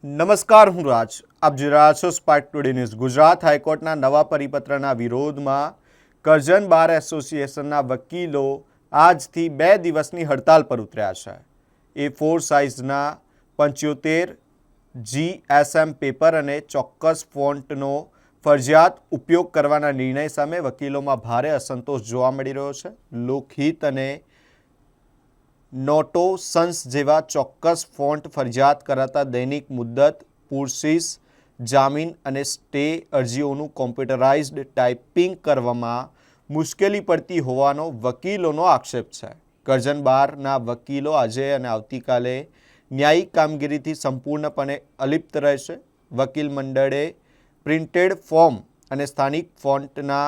નમસ્કાર, હું રાજ. આપ જોઈ રહ્યા છો સ્પાર્ક ટુડે ન્યૂઝ. ગુજરાત હાઈકોર્ટના નવા પરિપત્રના વિરોધમાં કરજણ બાર એસોસિએશનના વકીલો આજથી 2 દિવસની હડતાલ પર ઉતર્યા છે. A4 સાઇઝના 75 GSM પેપર અને ચોક્કસ ફોન્ટનો ફરજિયાત ઉપયોગ કરવાના નિર્ણય સામે વકીલોમાં ભારે અસંતોષ જોવા મળી રહ્યો છે. લોકહિત અને નોટો સન્સ જેવા ચોક્કસ ફોન્ટ ફરજિયાત કરાતા દૈનિક મુદ્દત, પુરસીસ, જામીન અને સ્ટે અરજીઓનું કોમ્પ્યુટરાઇઝ્ડ ટાઈપિંગ કરવામાં મુશ્કેલી પડતી હોવાનો વકીલોનો આક્ષેપ છે. કરજણ બારના વકીલો આજે અને આવતીકાલે ન્યાયિક કામગીરીથી સંપૂર્ણપણે અલિપ્ત રહેશે. વકીલ મંડળે પ્રિન્ટેડ ફોર્મ અને સ્થાનિક ફોન્ટના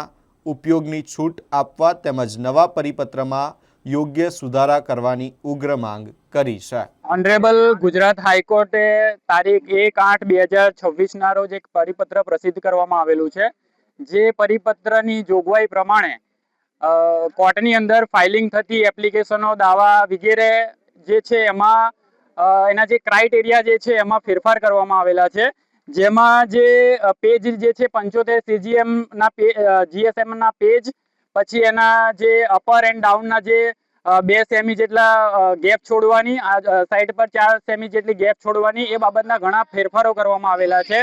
ઉપયોગની છૂટ આપવા તેમજ નવા પરિપત્રમાં યોગ્ય સુધારા કરવાની ઉગ્ર માંગ કરી છે. ઓનરેબલ ગુજરાત હાઈકોર્ટે તારીખ 1/8/2026 ના રોજ એક પરિપત્ર પ્રસિદ્ધ કરવામાં આવેલું છે. જે પરિપત્રની જોગવાઈ પ્રમાણે કોર્ટની અંદર ફાઇલિંગ થતી એપ્લિકેશનો, દાવા વગેરે જે છે એમાં એના જે ક્રાઇટેરિયા જે છે એમાં ફેરફાર કરવામાં આવેલા છે. જેમાં જે પેજ જે છે 75 CGM ના GSM ના પેજ, પછી એના જે અપર એન્ડ ડાઉનના જે 2 સેમી જેટલા ગેપ છોડવાની, સાઈડ પર 4 સેમી જેટલી ગેપ છોડવાની, એ બાબતના ઘણા ફેરફારો કરવામાં આવેલા છે.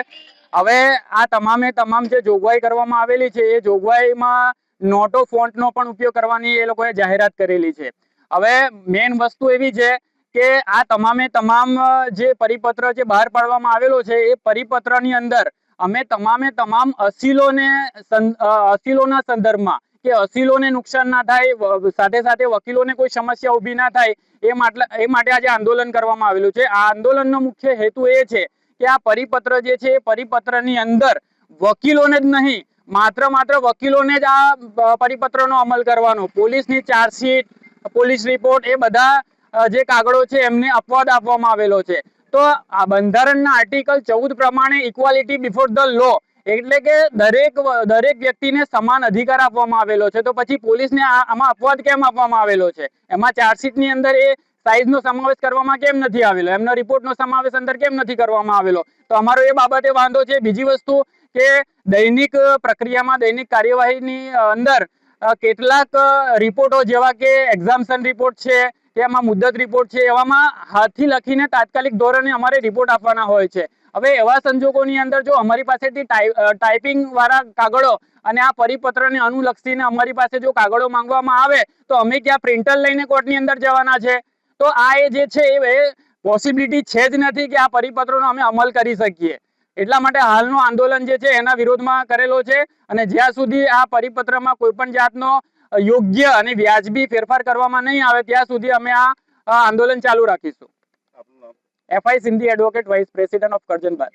હવે આ તમામે તમામ જે જોગવાઈ કરવામાં આવેલી છે એ જોગવાઈમાં નોટો ફોન્ટનો પણ ઉપયોગ કરવાની એ લોકોએ જાહેરાત કરેલી છે. હવે મેઇન વસ્તુ એવી છે કે આ તમામે તમામ જે પરિપત્ર જે બહાર પાડવામાં આવેલો છે એ પરિપત્રની અંદર અમે તમામે તમામ અસીલોના સંદર્ભમાં કે અસીલોને નુકસાન ના થાય, સાથે સાથે વકીલોને કોઈ સમસ્યા ઊભી ના થાય એ માટે આજે આંદોલન કરવામાં આવેલું છે. આ આંદોલનનો મુખ્ય હેતુ એ છે કે આ પરિપત્ર જે છે એ પરિપત્રની અંદર વકીલોને જ નહીં, માત્ર વકીલોને જ આ પરિપત્રનો અમલ કરવાનો. પોલીસની ચાર્જશીટ, પોલીસ રિપોર્ટ, એ બધા જે કાગળો છે એમને અપવાદ આપવામાં આવેલો છે. તો આ બંધારણના આર્ટિકલ 14 પ્રમાણે ઇક્વાલિટી બિફોર ધ લો, એટલે કે દરેક વ્યક્તિને સમાન અધિકાર આપવામાં આવેલો છે. તો પછી પોલીસને આમાં અપવાદ કેમ આપવામાં આવેલો છે? એમાં ચાર્જશીટની અંદર એ સાઈઝનો સમાવેશ કરવામાં કેમ નથી આવેલો? એમનો રિપોર્ટનો સમાવેશ અંદર કેમ નથી કરવામાં આવેલો? તો અમારો એ બાબતે વાંધો છે. બીજી વસ્તુ કે દૈનિક પ્રક્રિયામાં, દૈનિક કાર્યવાહીની અંદર કેટલાક રિપોર્ટો જેવા કે એક્ઝામ્પશન રિપોર્ટ છે, એમાં મુદ્દત રિપોર્ટ છે, એવામાં હાથથી લખીને તાત્કાલિક ધોરણે અમારે રિપોર્ટ આપવાના હોય છે. હવે એવા સંજોગોની અંદર જો અમારી પાસેથી ટાઈપિંગ વાળા કાગળો અને આ પરિપત્રને અનુલક્ષીને અમારી પાસે જો કાગળો માંગવામાં આવે તો અમે ક્યાં પ્રિન્ટર લઈને કોર્ટની અંદર જવાના છે? તો આ એ જે છે એ પોસિબિલિટી છે જ નથી કે આ પરિપત્રનો અમે અમલ કરી શકીએ. એટલા માટે હાલનું આંદોલન જે છે એના વિરોધમાં કરેલો છે. અને જ્યાં સુધી આ પરિપત્રમાં કોઈ પણ જાતનો યોગ્ય અને વ્યાજબી ફેરફાર કરવામાં નહીં આવે ત્યાં સુધી અમે આ આંદોલન ચાલુ રાખીશું. FI Sindhi, advocate, vice president of Karjan bar.